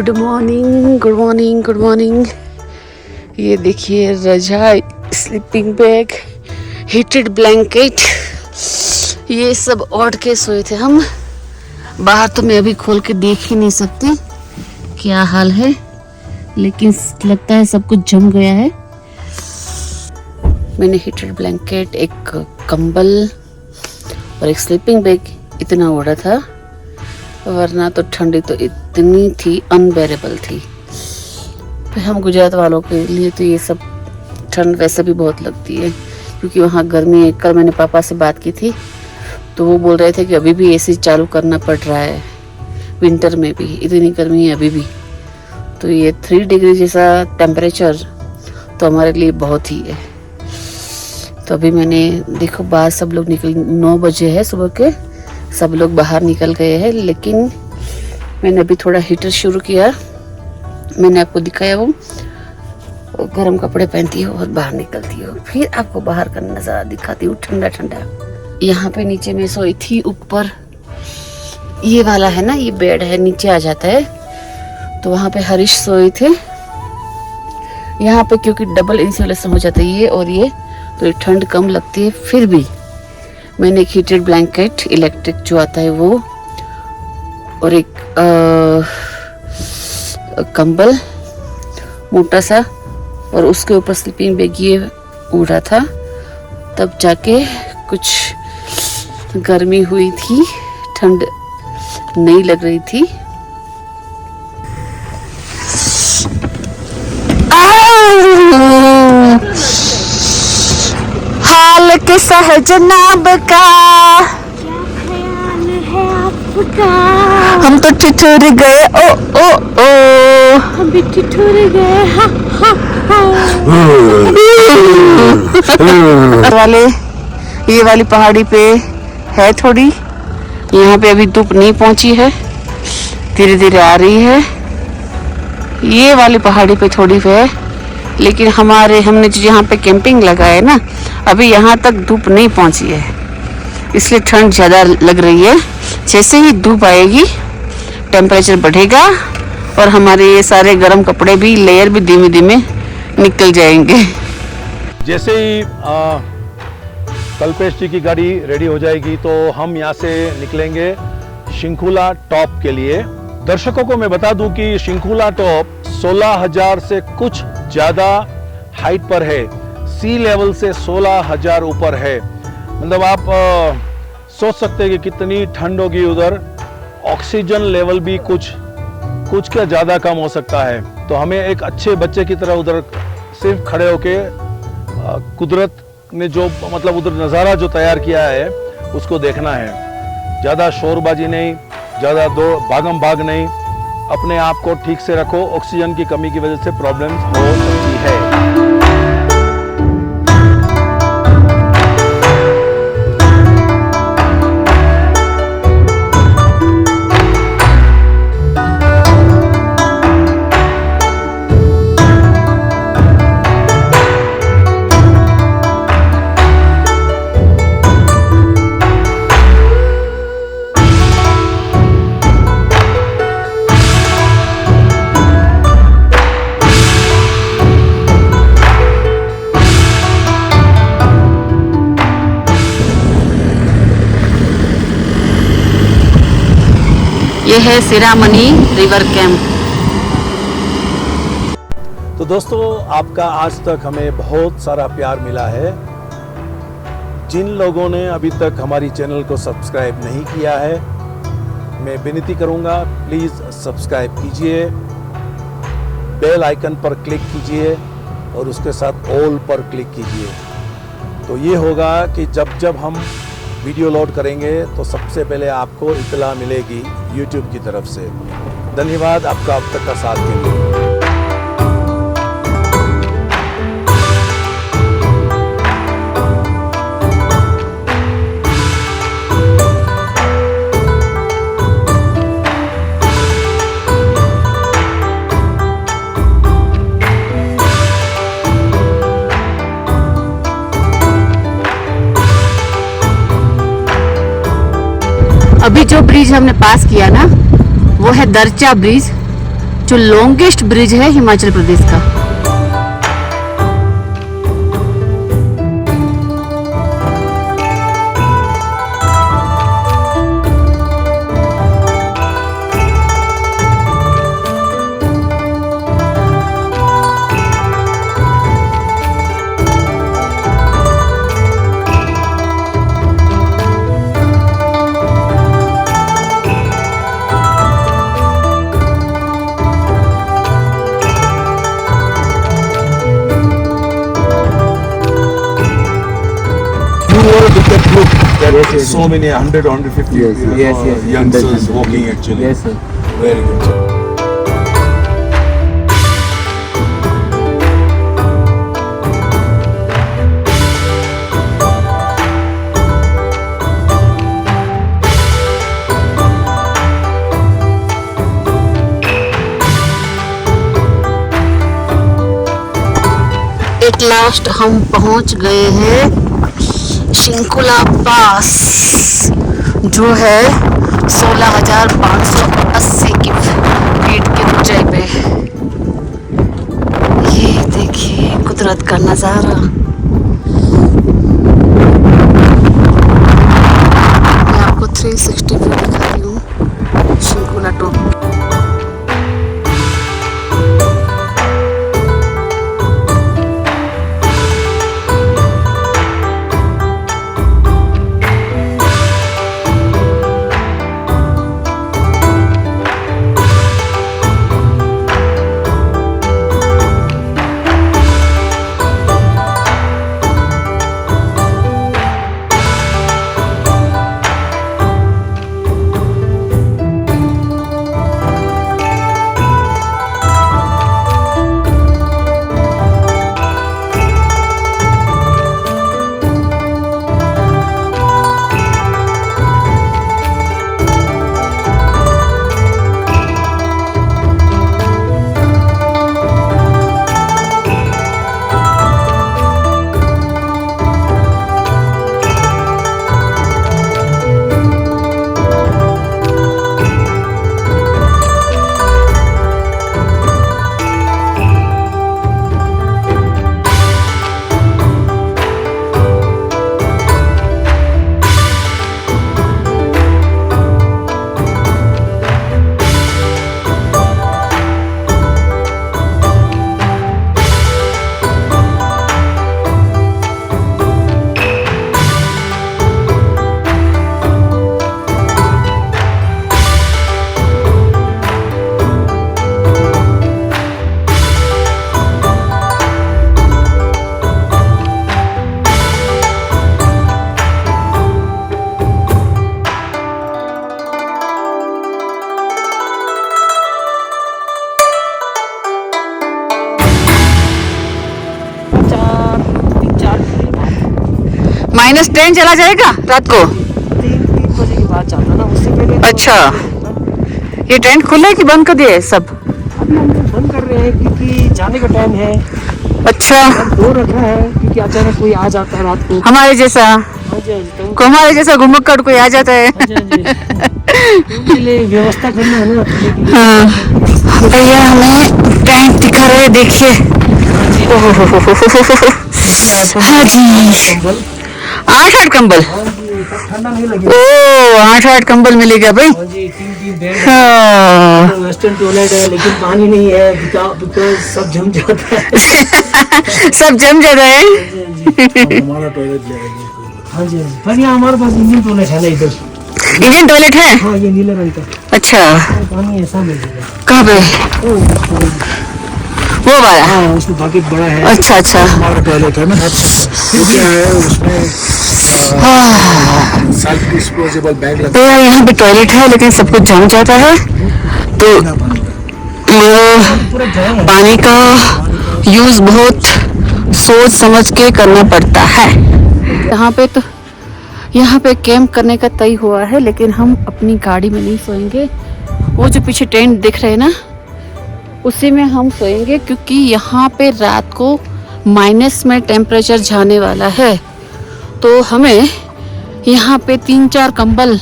Good morning good morning good morning. ये देखिए रजाई, स्लीपिंग बैग, हीटेड ब्लैंकेट, ये सब ओढ़ के सोए थे हम। बाहर तो मैं अभी खोल के देख ही नहीं सकती क्या हाल है, लेकिन लगता है सब कुछ जम गया है। मैंने हीटेड ब्लैंकेट, एक कंबल और एक स्लीपिंग बैग इतना ओढ़ा था, वरना तो ठंडी तो इतनी थी, अनबेरेबल थी। फिर हम गुजरात वालों के लिए तो ये सब ठंड वैसे भी बहुत लगती है, क्योंकि वहाँ गर्मी है। कल मैंने पापा से बात की थी तो वो बोल रहे थे कि अभी भी एसी चालू करना पड़ रहा है, विंटर में भी इतनी गर्मी है अभी भी। तो ये 3 डिग्री जैसा टेम्परेचर तो हमारे लिए बहुत ही है। तो अभी मैंने देखो बाहर सब लोग निकल, 9 बजे है सुबह के, सब लोग बाहर निकल गए हैं, लेकिन मैंने अभी थोड़ा हीटर शुरू किया। मैंने आपको दिखाया वो गर्म कपड़े पहनती हो और बाहर निकलती हो, फिर आपको बाहर का नज़ारा दिखाती हूँ ठंडा ठंडा। यहाँ पे नीचे मैं सोई थी, ऊपर ये वाला है ना, ये बेड है, नीचे आ जाता है, तो वहाँ पे हरीश सोए थे। यहाँ पे क्योंकि डबल इंसुलेशन हो जाता है ये और ये, तो ये ठंड कम लगती है। फिर भी मैंने एक हीटेड ब्लैंकेट इलेक्ट्रिक जो आता है वो, और एक कंबल मोटा सा, और उसके ऊपर स्लीपिंग बैग ये ओढ़ा था, तब जाके कुछ गर्मी हुई थी, ठंड नहीं लग रही थी। हाल कैसा है जनाब का, क्या ख्याल है आपका? हम तो ठिठुर गए, ओ ओ ओ, हम भी ठिठुर गए, हा हा हा। ये वाली पहाड़ी पे है थोड़ी, यहाँ पे अभी धूप नहीं पहुंची है, धीरे धीरे आ रही है। ये वाली पहाड़ी पे थोड़ी है, लेकिन हमने जो यहाँ पे कैंपिंग लगाया है ना, अभी यहाँ तक धूप नहीं पहुँची है, इसलिए ठंड ज़्यादा लग रही है। जैसे ही धूप आएगी टेम्परेचर बढ़ेगा और हमारे ये सारे गर्म कपड़े भी, लेयर भी धीमे धीमे निकल जाएंगे। जैसे ही कल्पेश जी की गाड़ी रेडी हो जाएगी तो हम यहाँ से निकलेंगे शिंकुला टॉप के लिए। दर्शकों को मैं बता दूं कि शिंकुला टॉप 16,000 से कुछ ज्यादा हाइट पर है, सी लेवल से 16,000 ऊपर है। मतलब आप सोच सकते हैं कि कितनी ठंड होगी उधर। ऑक्सीजन लेवल भी कुछ क्या ज्यादा कम हो सकता है। तो हमें एक अच्छे बच्चे की तरह उधर सिर्फ खड़े होके कुदरत ने जो मतलब उधर नज़ारा जो तैयार किया है उसको देखना है। ज़्यादा शोरबाजी नहीं, ज़्यादा भागम भाग नहीं, अपने आप को ठीक से रखो। ऑक्सीजन की कमी की वजह से प्रॉब्लम्स हो सकती है। ये है सिरामनी रिवर कैंप। तो दोस्तों, आपका आज तक हमें बहुत सारा प्यार मिला है। जिन लोगों ने अभी तक हमारी चैनल को सब्सक्राइब नहीं किया है, मैं विनती करूंगा प्लीज़ सब्सक्राइब कीजिए, बेल आइकन पर क्लिक कीजिए और उसके साथ ऑल पर क्लिक कीजिए। तो ये होगा कि जब हम वीडियो लोड करेंगे तो सबसे पहले आपको इत्तला मिलेगी YouTube की तरफ से। धन्यवाद आपका अब तक का साथ के लिए। अभी जो ब्रिज हमने पास किया ना, वो है दरचा ब्रिज, जो लॉन्गेस्ट ब्रिज है हिमाचल प्रदेश का। So many 100, 150 youngsters walking actually. Yes, sir. Very good. At last हम पहुंच गए हैं शिंकुला पास, जो है 16,580 की फीट की ऊंचाई पे। ये देखिए कुदरत का नजारा। मैं आपको 360 व्यू दिखा रही हूँ शिंकुला टॉप। -10 चला जाएगा रात को। 3 बजे के बाद जाता ना, उससे पहले तो अच्छा, ये टेंट खुला है कि बंद कर दिया है सब? अभी हम तो बंद कर रहे हैं क्योंकि जाने का टाइम है। अच्छा, डोर रखा है क्योंकि अचानक कोई आ जाता है रात को। हमारे जैसा हाँ जी, तो हमारे जैसा घुमक्कड़ कोई आ जाता है। हाँ जी, उनके लिए व्यवस्था करना है ना। हाँ भैया, हमें टेंट दिखा रहे हैं, देखिए। हाँ जी, कंबल 8 कंबल। ठंडा नहीं लगेगा। ओ 8 कंबल मिलेगा भाई। हाँ जी, 3 बेड है। हाँ। वेस्टर्न टॉयलेट है लेकिन पानी नहीं है बिकॉज सब जम जाता है। सब जम जाता है। हमारा टॉयलेट जाएगी। हाँ जी, पर यहाँ हमारे पास इंडियन टॉयलेट है ना इधर। इंडियन टॉयलेट है? हाँ, ये नीले रंग का। अच्छा, पानी ऐसा मिलेगा। कहाँ पे? वो वाला? हाँ, उसमें बाकी बड़ा है। अच्छा अच्छा। हमारा टॉयलेट है ना, वो क्या है उसमें सेल्फ डिस्पोजेबल बैग तो यार यहाँ पे टॉयलेट है लेकिन सब कुछ जम जाता है, तो पूरा जगह है। पानी का यूज बहुत सोच समझ के करना पड़ता है। यहाँ पे कैंप करने का तय हुआ है, लेकिन हम अपनी गाड़ी में नहीं सोएंगे। वो जो पीछे टेंट दिख रहे हैं ना, उसी में हम सोएंगे, क्योंकि यहाँ पे रात को माइनस में टेम्परेचर जाने वाला है। तो हमें यहाँ पे 3-4 कंबल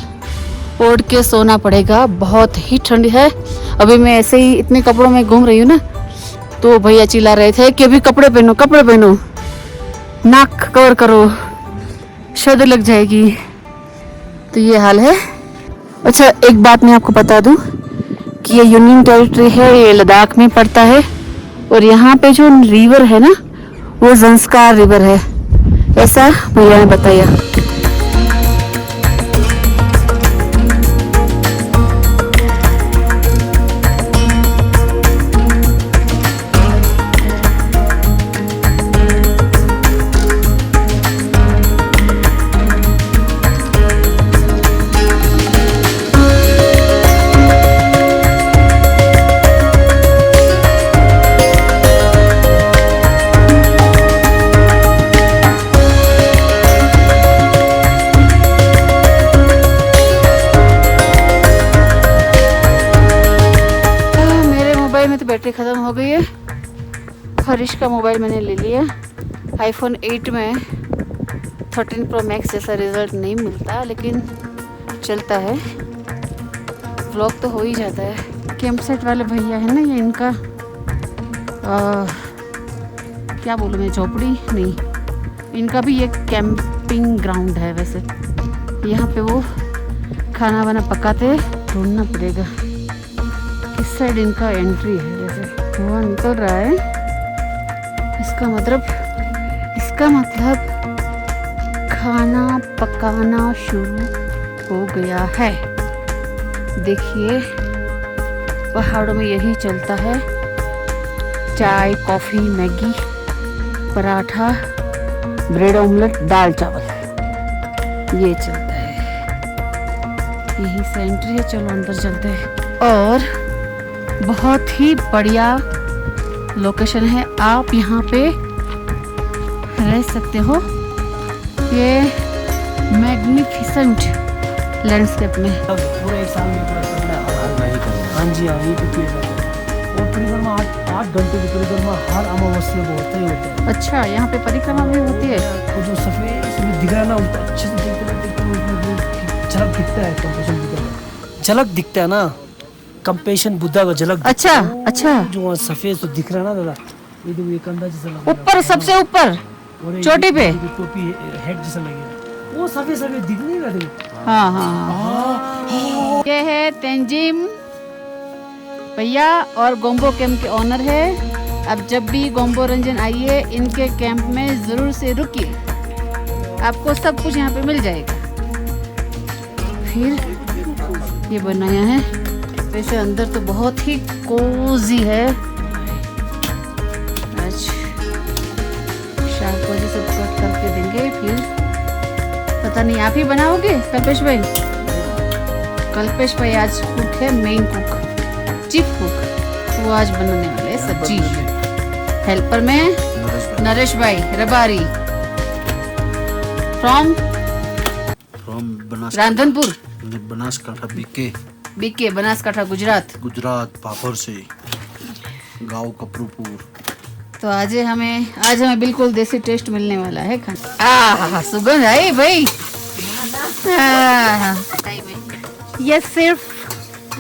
ओढ़ के सोना पड़ेगा। बहुत ही ठंड है। अभी मैं ऐसे ही इतने कपड़ों में घूम रही हूँ ना, तो भैया चिल्ला रहे थे कि अभी कपड़े पहनो, नाक कवर करो, शर्ट लग जाएगी। तो ये हाल है। अच्छा, एक बात मैं आपको बता दूं कि ये यूनियन टेरिटरी है, ये लद्दाख में पड़ता है, और यहाँ पे जो रिवर है ना, वो ज़ंस्कार रिवर है, ऐसा भैया ने बताया। बैटरी ख़त्म हो गई है। हरीश का मोबाइल मैंने ले लिया। आईफोन 8 में 13 प्रो मैक्स जैसा रिज़ल्ट नहीं मिलता, लेकिन चलता है, व्लॉग तो हो ही जाता है। कैंप साइट वाले भैया है ना, ये इनका क्या बोलूँ मैं, झोपड़ी नहीं, इनका भी ये कैंपिंग ग्राउंड है। वैसे यहाँ पे वो खाना वाना पकाते, ढूंढना पड़ेगा किस साइड इनका एंट्री है। वैसे धुआं निकल रहा है, इसका मतलब खाना पकाना शुरू हो गया है। देखिए पहाड़ों में यही चलता है, चाय, coffee, Maggi, paratha, bread omelette, दाल चावल, ये चलता है। यही से एंट्री है, चलो अंदर चलते हैं। और बहुत ही बढ़िया लोकेशन है, आप यहाँ पे रह सकते हो। ये मैग्निफिसेंट लैंडस्केप में पूरे एक साल में हाँ जी हाँ, ये तो और परिक्रमा 8 घंटे की परिक्रमा हर अमावस्या को होता ही होता है। अच्छा, यहाँ पे परिक्रमा भी होती है। वो जो सफेद दिख रहा है ना, उनको अच्छे से झलक दिखता है, कंपेशन बुद्धा का झलक दिखता है ना, कंपेशन बुद्धा का झलक। अच्छा जो सफेद तो दिख रहा है ना दादा, ये तो एक अंदाज जैसा लग रहा है, ऊपर, सबसे ऊपर चोटी पे टोपी हेड जैसा लगेगा, वो सफेद दिख नहीं रहा देखो। हाँ। ये है तेंजिम भैया और गोम्बो कैंप के ओनर है। अब जब भी गोम्बो रंजन आइए, इनके कैंप में ज़रूर से रुकिए, आपको सब कुछ यहाँ पे मिल जाएगा। फिर ये बनाया है, वैसे अंदर तो बहुत ही कोजी है। आज 7 बजे सब कट करके देंगे, फिर पता नहीं आप ही बनाओगे कल्पेश भाई? कल्पेश भाई आज कुक है, मेन कुक, चीफ कुक, वो आज बनाने वाले हैं सब्जी। हेल्पर में नरेश भाई रबारी फ्रॉम रांधनपुर, बनासकांठा, बीके बनासकांठा, गुजरात पापड़ से गाँव कपरूपुर। तो आज हमें बिल्कुल देसी टेस्ट मिलने वाला है खाना। सुगंध आई भाई। ये सिर्फ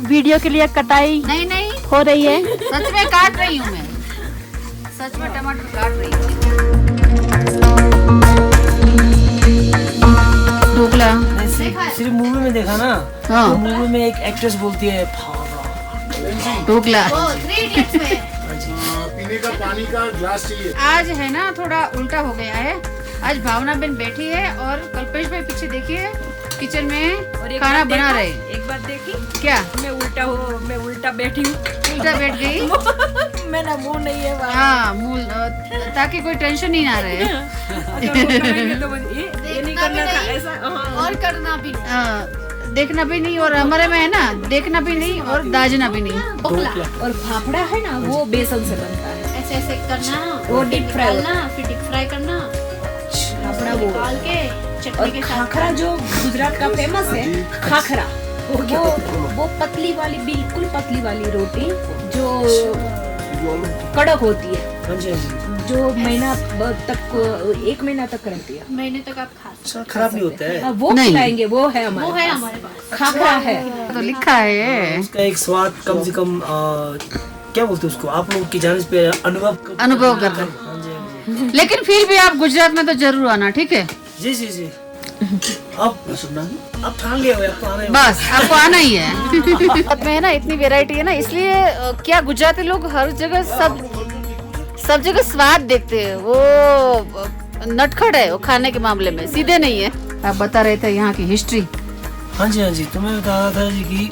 वीडियो के लिए कटाई नहीं हो रही है, सच में काट रही हूँ मैं, सच में टमाटर काट रही हूँ। ढोकला सिर्फ मूवी में देखा ना, हाँ। तो मूवी में एक एक्ट्रेस बोलती है ढोकला। पीने का पानी का ग्लास चाहिए। आज है ना थोड़ा उल्टा हो गया है। आज भावना बहन बैठी है और कल्पेश भाई पीछे देखिए किचन में खाना बना रहे। एक बात देखी क्या? मैं उल्टा बैठी हूँ, उल्टा बैठ गई। मेरा मुंह नहीं है वहाँ। हाँ, मुंह, ताकि कोई टेंशन नहीं ना रहे। अगर वो करेंगे तो ये नहीं करना था ऐसा, और करना भी देखना भी नहीं, और हमारे में है ना, देखना भी नहीं और दाजना भी नहीं। और फाफड़ा है ना, वो बेसन से बनता है, ऐसे ऐसे करना, वो डीप फ्राई डालना, फिर डीप फ्राई करना, फाफड़ा वो। डाल के चटनी और के साथ खाखरा जो गुजरात का फेमस है, खाखरा, वो पतली वाली, बिल्कुल पतली वाली रोटी जो कड़क होती है, हाँ जी हाँ जी। जो महीना तक 1 महीना तक रहती है। महीने तक आप खा अच्छा, खराब नहीं होता है। वो नहीं। खिलाएंगे, वो है वो हमारे है पास। हमारे पास। खाखरा है। तो लिखा है ये। उसका एक स्वाद कम से कम क्या बोलते हैं उसको, आप लोग की जाने पे अनुभव कर रहे। हाँ जी हाँ लेकिन फिर भी आप गुजरात में तो जरूर आना, ठीक है? जी जी जी। अब ठान लिया हुआ, अब तो आना ही बस आपको आना ही है। गुजरात में है ना इतनी वैरायटी है ना, इसलिए क्या गुजराती लोग हर जगह सब जगह स्वाद देखते हैं। वो नटखट है वो खाने के मामले में, सीधे नहीं है। आप बता रहे थे यहाँ की हिस्ट्री। हाँ जी हाँ जी। तो मैं बता रहा था जी कि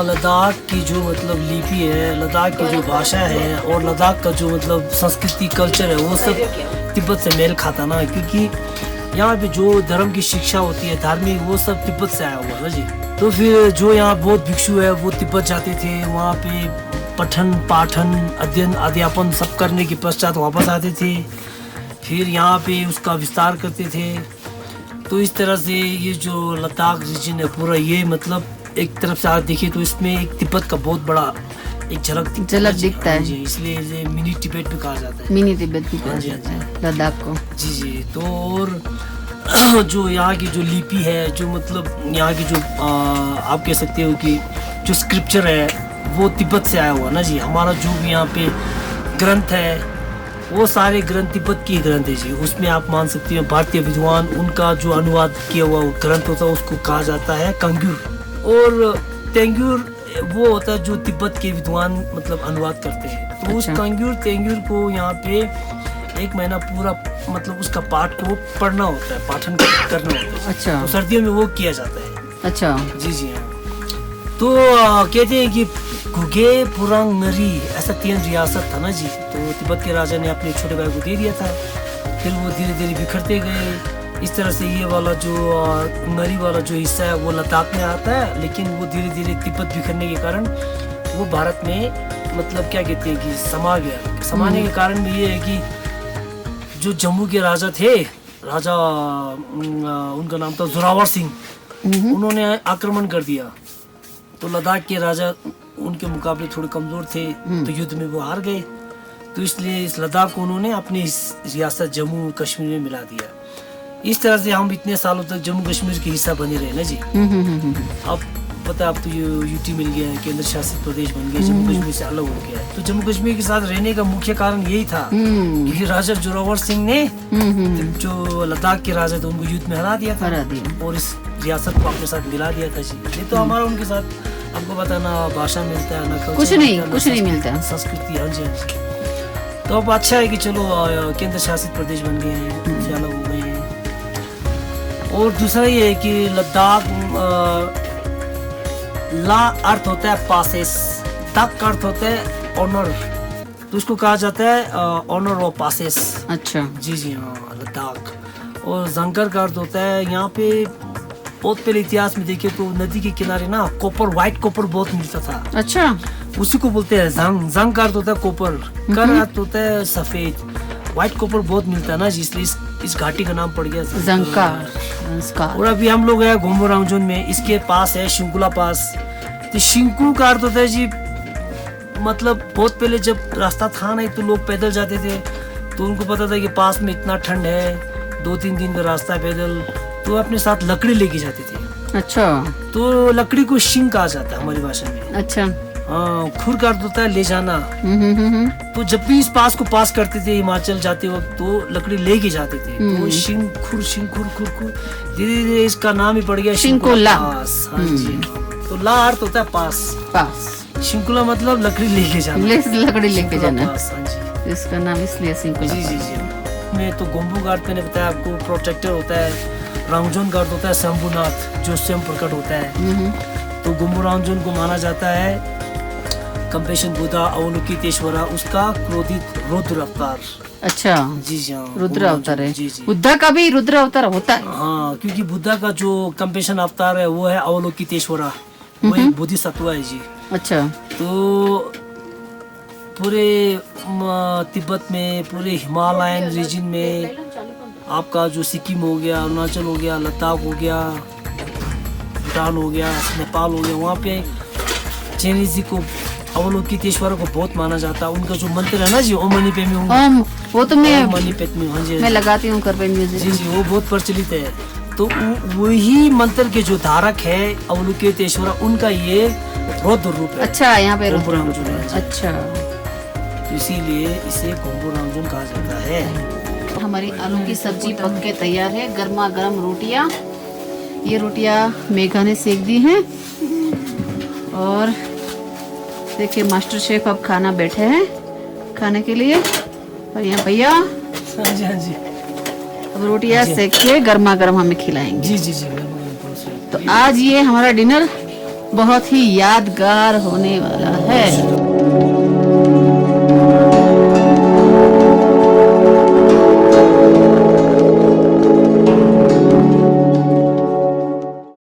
लद्दाख की जो मतलब लिपि है, लद्दाख की जो भाषा है और लद्दाख का जो मतलब संस्कृति कल्चर है, वो सब तिब्बत से मेल खाता ना, क्योंकि यहाँ पे जो धर्म की शिक्षा होती है धार्मिक, वो सब तिब्बत से आया हुआ है जी। तो फिर जो यहाँ बौद्ध भिक्षु है वो तिब्बत जाते थे, वहाँ पे पठन पाठन अध्ययन अध्यापन सब करने के पश्चात वापस आते थे, फिर यहाँ पे उसका विस्तार करते थे। तो इस तरह से ये जो लद्दाख रीजन है पूरा, ये मतलब एक तरफ से आप देखिए तो इसमें एक तिब्बत का बहुत बड़ा एक झलक दिखता है। जी, इसलिए इसे मिनी तिब्बत भी कहा जाता है। मिनी तिब्बत भी कहा हाँ जी, जाता है लद्दाख को। जी जी। तो और जो यहाँ की जो लिपि है, जो मतलब यहाँ की जो आप कह सकते हो कि जो स्क्रिप्चर है वो तिब्बत से आया हुआ ना जी। हमारा जो भी यहाँ पे ग्रंथ है वो सारे ग्रंथ तिब्बत के ग्रंथ है जी। उसमें आप मान सकते हैं भारतीय विद्वान उनका जो अनुवाद किया हुआ ग्रंथ होता है उसको कहा जाता है कंग्यूर, और तेंगुर वो होता है जो तिब्बत के विद्वान मतलब अनुवाद करते हैं। तो उस कंग्यूर तेंगुर को यहाँ पे 1 महीना पूरा मतलब उसका पाठ को पढ़ना होता है, पाठन करना होता है। अच्छा। तो सर्दियों में वो किया जाता है। अच्छा जी जी हाँ। तो कहते हैं कि गुगे पुरांग नरी ऐसा 3 रियासत था ना जी। तो तिब्बत के राजा ने अपने छोटे भाई को दे दिया था, फिर वो धीरे धीरे बिखरते गए। इस तरह से ये वाला जो नरी वाला जो हिस्सा है वो लद्दाख में आता है, लेकिन वो धीरे धीरे तिब्बत बिखरने के कारण वो भारत में मतलब क्या कहते हैं कि समा गया। समाने के कारण में ये है कि जो जम्मू के राजा थे, राजा उनका नाम था जोरावर सिंह, उन्होंने आक्रमण कर दिया। तो लद्दाख के राजा उनके मुकाबले थोड़े कमजोर थे, तो युद्ध में वो हार गए। तो इसलिए इस लद्दाख को उन्होंने अपनी रियासत जम्मू कश्मीर में मिला दिया। इस तरह से हम इतने सालों तक जम्मू कश्मीर के हिस्सा बने रहे ना जी। अब पता है, अब तो यूटी मिल गया है, केंद्र शासित प्रदेश बन गया, जम्मू कश्मीर से अलग हो गया है। तो जम्मू कश्मीर के साथ रहने का मुख्य कारण यही था कि राजा जोरावर सिंह ने जो लद्दाख के राजा थे उनको युद्ध में हरा दिया था और इस रियासत को अपने साथ मिला दिया था जी। ये तो हमारा उनके साथ आपको पता ना भाषा मिलता है ना कुछ नहीं मिलता, संस्कृति। हाँ जी हाँ जी। तो अब अच्छा है कि चलो केंद्र शासित प्रदेश बन गए हैं, उनसे अलग हो गए हैं। और दूसरा ये है कि लद्दाख ला अर्थ होता है पासेस, तक अर्थ होता है ऑनर, तो उसको कहा जाता है ऑनर ऑफ पासेस। अच्छा जी जी हाँ, लद्दाख। और जंकर का अर्थ होता है यहाँ पे बहुत पहले इतिहास में देखिए तो नदी के किनारे ना कॉपर, व्हाइट कॉपर बहुत मिलता था। अच्छा, उसी को बोलते हैं जंग। जंग का अर्थ होता है कॉपर, कर अर्थ होता है सफेद। व्हाइट कॉपर बहुत मिलता है ना, इसलिए इस घाटी का नाम पड़ गया जंका। और अभी हम लोग हैं गोम्बो रामजोन में, इसके पास है शिंकुला पास। तो शिंकू का अर्थ होता है जी मतलब बहुत पहले जब रास्ता था नहीं तो लोग पैदल जाते थे, तो उनको पता था कि पास में इतना ठंड है, 2-3 दिन का रास्ता है पैदल, तो अपने साथ लकड़ी लेके जाते थे। अच्छा, तो लकड़ी को शिंग कहा जाता है हमारी भाषा में। अच्छा। हाँ, खुर का अर्थ होता है ले जाना। तो जब भी इस पास को पास करते थे हिमाचल जाते वक्त तो लकड़ी लेके जाते थे, तो शिंग खुर धीरे धीरे इसका नाम ही पड़ गया शिंकुला पास। हाँ जी। तो ला अर्थ होता है पास, शिंकुला मतलब लकड़ी लेके जाना, लकड़ी लेके जाना। हाँ जी, इसका नाम इसलिए शिंकुला। जी जी जी। मैं तो गोम्बो का अर्थ मैंने बताया आपको, प्रोटेक्टर होता है। रामजोन का अर्थ होता है शंभुनाथ, जो स्वयं प्रकट होता है। तो गोम्बो रामजोन को माना जाता है कंपेशन बुद्धा अवलोकितेश्वरा, उसका क्रोधित रुद्र अवतार। अच्छा जी जी हाँ, रुद्र अवतार है। जी जी। बुद्धा का भी रुद्र अवतार होता है। हाँ, क्योंकि बुद्धा का जो कंपेशन अवतार है वो है अवलोकितेश्वरा, वो एक बोधिसत्व है जी। अच्छा। तो पूरे तिब्बत में, पूरे हिमालयन रीजन में आपका जो सिक्किम हो गया, अरुणाचल हो गया, लद्दाख हो गया, भूटान हो गया, नेपाल हो गया, वहाँ पे चैनीज जी को अवलोकितेश्वर को बहुत माना जाता है। उनका जो मंत्र है ना जी, ओम मनी पे में ओम, वो तो मैं मनी पेट में, हाँ जी मैं लगाती हूँ घर पे जी म्यूजिक। जी, वो बहुत प्रचलित है। तो वही मंत्र के जो धारक है अवलोकितेश्वर, उनका ये रौद्र रूप है। अच्छा, यहाँ पे गोम्बू रामजुन है जी। अच्छा, तो इसीलिए इसे गोम्बू रामजुन कहा जाता है। हमारी आलू की सब्जी पक के तैयार है। गर्मा गर्म रोटियां, ये रोटियां मेघा ने सेक दी हैं। और देखिए मास्टर शेफ अब खाना बैठे हैं खाने के लिए। और यहाँ भैया हाँ जी हाँ जी अब रोटियां सेक के गर्मा गर्म हमें खिलाएंगे। जी जी जी, बिल्कुल। तो आज ये हमारा डिनर बहुत ही यादगार होने वाला है।